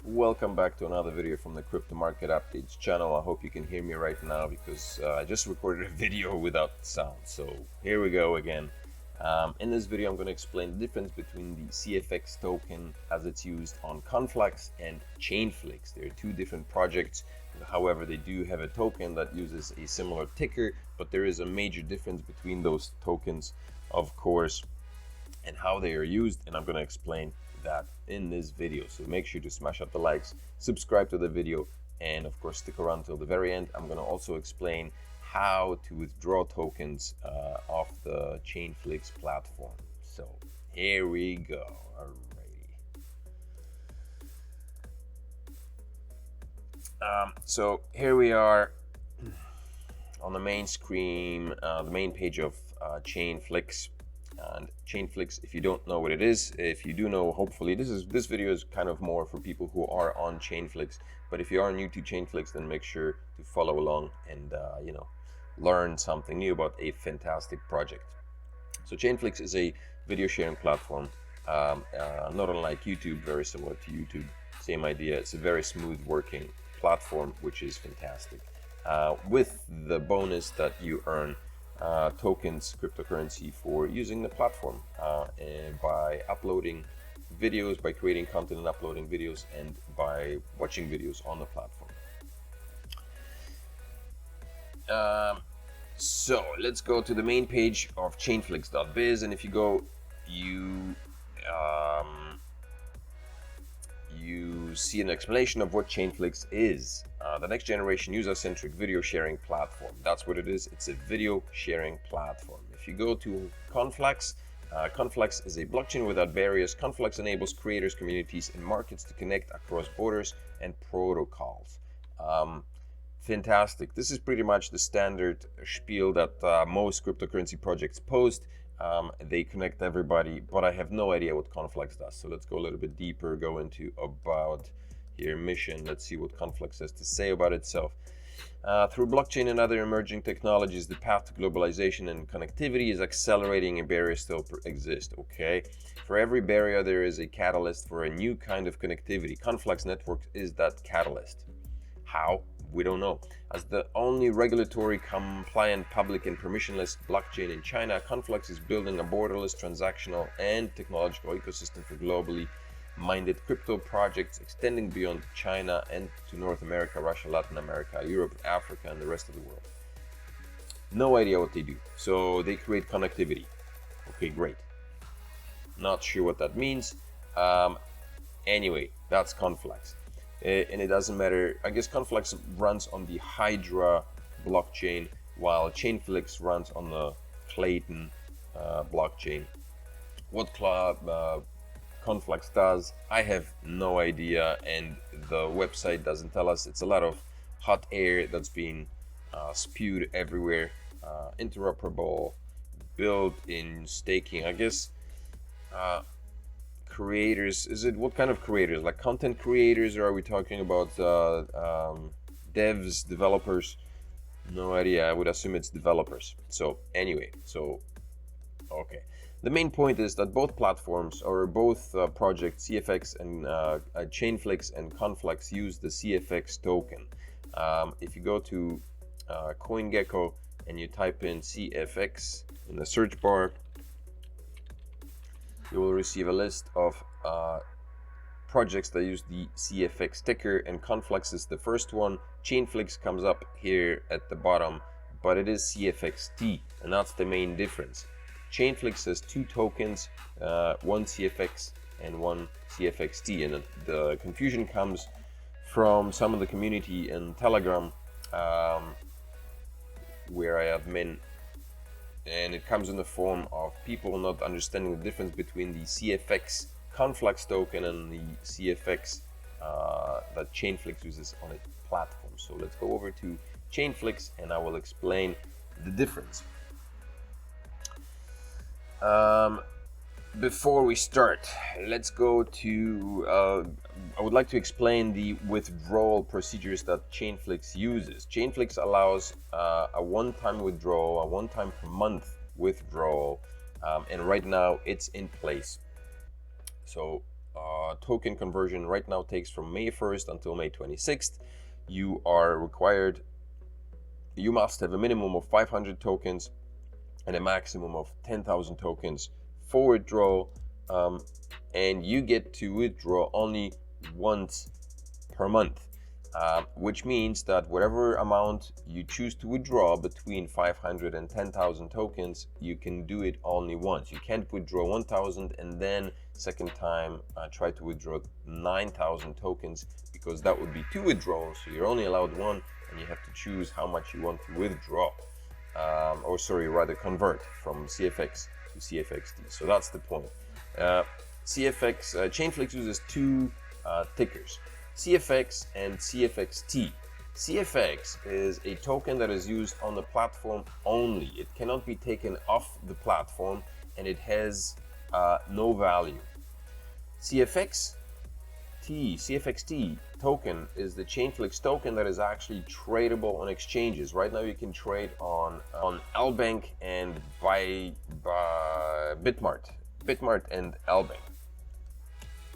Welcome back to another video from the Crypto Market Updates channel. I hope you can hear me right now because I just recorded a video without sound. So here we go again. In this video, I'm going to explain the difference between the CFX token as it's used on Conflux and Chainflix. They're two different projects. However, they do have a token that uses a similar ticker, but there is a major difference between those tokens, of course, and how they are used, and I'm going to explain that in this video. So make sure to smash up the likes, subscribe to the video, and of course stick around till the very end. I'm going to also explain how to withdraw tokens off the Chainflix platform. So here we go. Alrighty. So here we are on the main screen, the main page of Chainflix. And Chainflix, if you don't know what it is, if you do know, hopefully this video is kind of more for people who are on Chainflix. But if you are new to Chainflix, then make sure to follow along and learn something new about a fantastic project. So Chainflix is a video sharing platform, not unlike YouTube, very similar to YouTube. Same idea. It's a very smooth working platform, which is fantastic. With the bonus that you earn tokens, cryptocurrency, for using the platform and by uploading videos, by creating content and uploading videos, and by watching videos on the platform. So let's go to the main page of chainflix.biz, and if you go, you see an explanation of what Chainflix is. The next generation user-centric video sharing platform. That's what it is. It's a video sharing platform. If you go to Conflux, Conflux is a blockchain without barriers. Conflux enables creators, communities, and markets to connect across borders and protocols. Fantastic. This is pretty much the standard spiel that most cryptocurrency projects post. They connect everybody, but I have no idea what Conflux does. So let's go a little bit deeper, go into about here mission. Let's see what Conflux has to say about itself. Through blockchain and other emerging technologies, the path to globalization and connectivity is accelerating, and barriers still exist. Okay, for every barrier there is a catalyst for a new kind of connectivity. Conflux network is that catalyst. How? We don't know. As the only regulatory compliant, public and permissionless blockchain in China, Conflux is building a borderless, transactional and technological ecosystem for globally minded crypto projects extending beyond China and to North America, Russia, Latin America, Europe, Africa, and the rest of the world. No idea what they do. So they create connectivity. Okay, great. Not sure what that means. Anyway, that's Conflux. And it doesn't matter. I guess Conflux runs on the Hydra blockchain, while Chainflix runs on the Clayton blockchain. What Conflux does, I have no idea, and the website doesn't tell us. It's a lot of hot air that's being spewed everywhere. Interoperable, built-in staking, I guess. Creators, is it, what kind of creators? Like content creators, or are we talking about devs, developers? No idea. I would assume it's developers. So anyway, okay. The main point is that both platforms, or both projects, CFX and Chainflix and Conflux, use the CFX token. If you go to CoinGecko and you type in CFX in the search bar, you will receive a list of projects that use the CFX ticker, and Conflux is the first one. Chainflix comes up here at the bottom, but it is CFXT, and that's the main difference. Chainflix has two tokens, one CFX and one CFXT, and the confusion comes from some of the community in Telegram, where I admin, and it comes in the form of people not understanding the difference between the CFX Conflux token and the CFX that Chainflix uses on its platform. So let's go over to Chainflix and I will explain the difference. Before we start, let's go to I would like to explain the withdrawal procedures that Chainflix uses. Chainflix allows a one-time withdrawal, a one-time per month withdrawal, and right now it's in place. So token conversion right now takes from May 1st until May 26th. You are required, you must have a minimum of 500 tokens and a maximum of 10,000 tokens for withdrawal, and you get to withdraw only once per month, which means that whatever amount you choose to withdraw between 500 and 10,000 tokens, you can do it only once. You can't withdraw 1,000 and then second time try to withdraw 9,000 tokens, because that would be 2 withdrawals, so you're only allowed 1, and you have to choose how much you want to withdraw, or sorry, rather convert from CFX to CFXT. So that's the point. Chainflix uses 2 tickers, CFX and CFXT. CFX is a token that is used on the platform only. It cannot be taken off the platform, and it has no value. CFXT token is the Chainflix token that is actually tradable on exchanges. Right now you can trade on LBank and by Bitmart and LBank.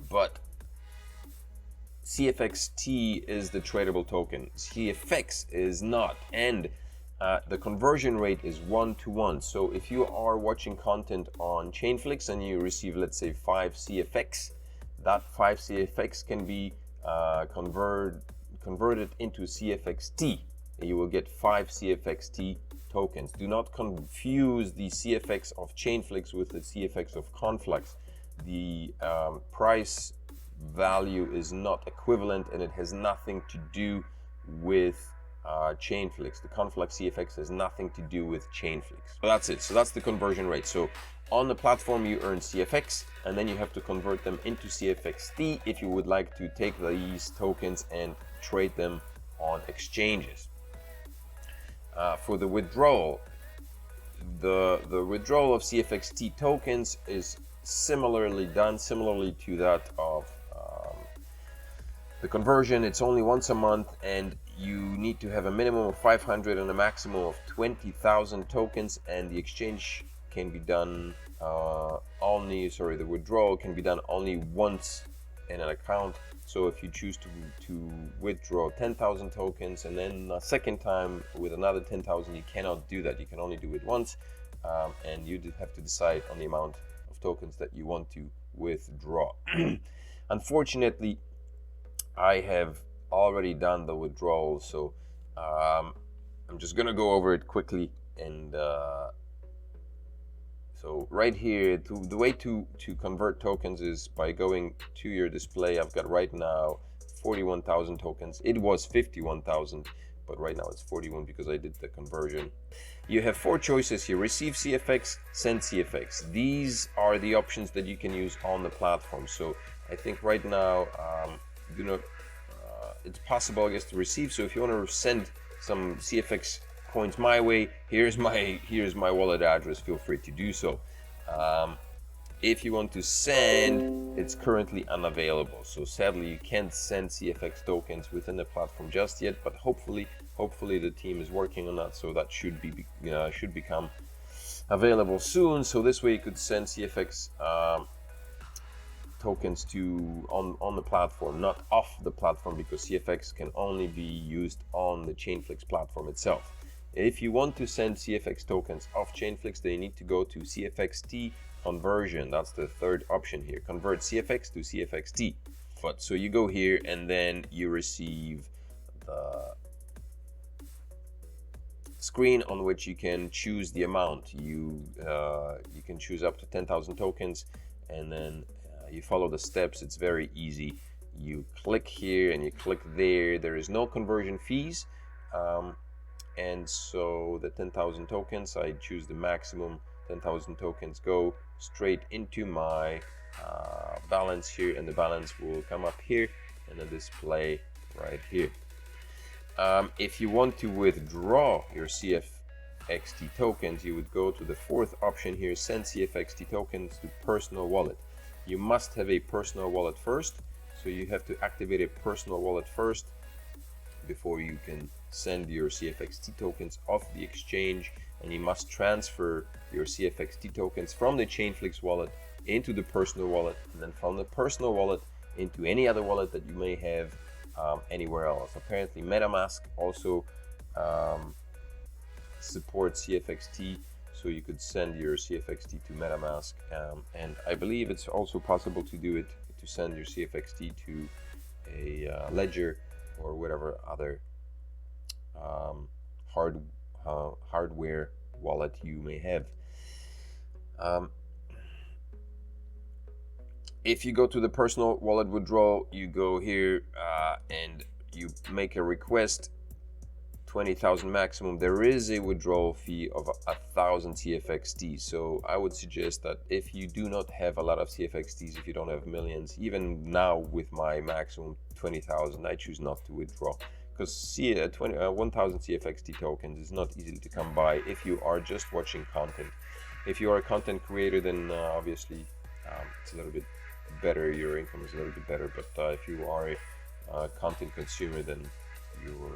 But CFXT is the tradable token. CFX is not, and the conversion rate is 1-to-1. So if you are watching content on Chainflix and you receive, let's say, 5 CFX, that 5 CFX can be converted into CFXT. You will get 5 CFXT tokens. Do not confuse the CFX of Chainflix with the CFX of Conflux. The price value is not equivalent, and it has nothing to do with Chainflix. The Conflux CFX has nothing to do with Chainflix. So that's it. So that's the conversion rate. So on the platform you earn CFX, and then you have to convert them into CFXT if you would like to take these tokens and trade them on exchanges. For the withdrawal, the withdrawal of CFXT tokens is similarly to that of the conversion. It's only once a month, and you need to have a minimum of 500 and a maximum of 20,000 tokens, and the exchange can be done the withdrawal can be done only once in an account. So if you choose to withdraw 10,000 tokens and then a second time with another 10,000, you cannot do that. You can only do it once, and you have to decide on the amount of tokens that you want to withdraw. Unfortunately, I have already done the withdrawal, so I'm just gonna go over it quickly. And so right here, the way to convert tokens is by going to your display. I've got right now 41,000 tokens. It was 51,000, but right now it's 41 because I did the conversion. You have 4 choices here: receive CFX, send CFX. These are the options that you can use on the platform. So I think right now, it's possible, I guess, to receive. So if you want to send some CFX coins my way, here's my wallet address. Feel free to do so. If you want to send, it's currently unavailable. So sadly, you can't send CFX tokens within the platform just yet. But hopefully the team is working on that. So that should become available soon. So this way you could send CFX tokens on the platform, not off the platform, because CFX can only be used on the Chainflix platform itself. If you want to send CFX tokens off Chainflix, then you need to go to CFXT conversion. That's the third option here. Convert CFX to CFXT. So you go here and then you receive the screen on which you can choose the amount. You can choose up to 10,000 tokens, and then you follow the steps. It's very easy. You click here and you click there. There is no conversion fees. And so the 10,000 tokens, I choose the maximum 10,000 tokens, go straight into my balance here, and the balance will come up here and the display right here. If you want to withdraw your CFXT tokens, you would go to the 4th option here, send CFXT tokens to personal wallet. You must have a personal wallet first, so you have to activate a personal wallet first before you can send your CFXT tokens off the exchange, and you must transfer your CFXT tokens from the Chainflix wallet into the personal wallet, and then from the personal wallet into any other wallet that you may have anywhere else. Apparently MetaMask also supports CFXT, so you could send your CFXT to MetaMask, and I believe it's also possible to do it, to send your CFXT to a ledger or whatever other hardware wallet you may have. If you go to the personal wallet withdrawal, you go here and you make a request, 20,000 maximum. There is a withdrawal fee of 1,000 CFXT. So I would suggest that if you do not have a lot of CFXTs, if you don't have millions, even now with my maximum 20,000, I choose not to withdraw, because 1,000 CFXT tokens is not easy to come by if you are just watching content. If you are a content creator, then obviously it's a little bit better, your income is a little bit better, but if you are a content consumer, then your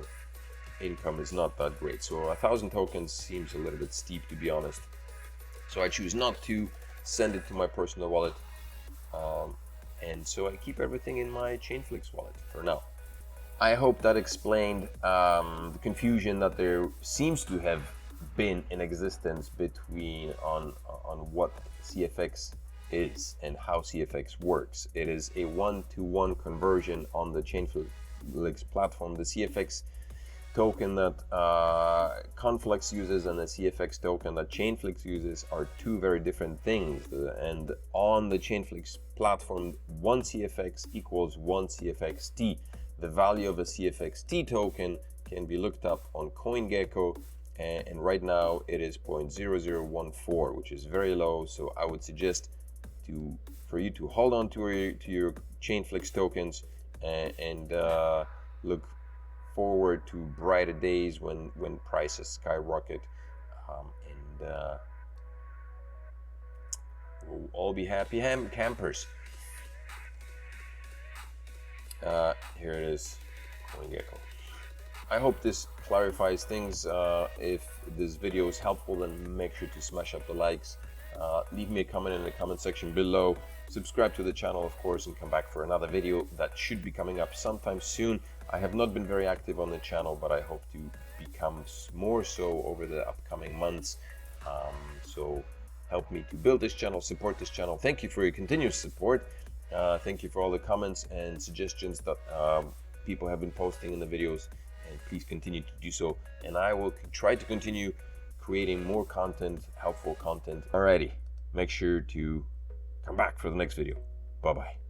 income is not that great. So 1,000 tokens seems a little bit steep, to be honest. So I choose not to send it to my personal wallet, and so I keep everything in my Chainflix wallet for now. I hope that explained the confusion that there seems to have been in existence between on what CFX is and how CFX works. It is a one-to-one conversion on the Chainflix platform. The CFX token that Conflux uses and the CFX token that Chainflix uses are two very different things. And on the Chainflix platform, one CFX equals one CFXT. The value of a CFXT token can be looked up on CoinGecko, and right now it is 0.0014, which is very low. So I would suggest for you to hold on to your Chainflix tokens and look forward to brighter days when prices skyrocket, and we'll all be happy campers. Here it is, CoinGecko. I hope this clarifies things. If this video is helpful, then make sure to smash up the likes. Leave me a comment in the comment section below. Subscribe to the channel, of course, and come back for another video that should be coming up sometime soon. I have not been very active on the channel, but I hope to become more so over the upcoming months. So help me to build this channel, support this channel. Thank you for your continuous support. Thank you for all the comments and suggestions that people have been posting in the videos, and please continue to do so. And I will try to continue creating more content, helpful content. Alrighty, make sure to come back for the next video. Bye-bye.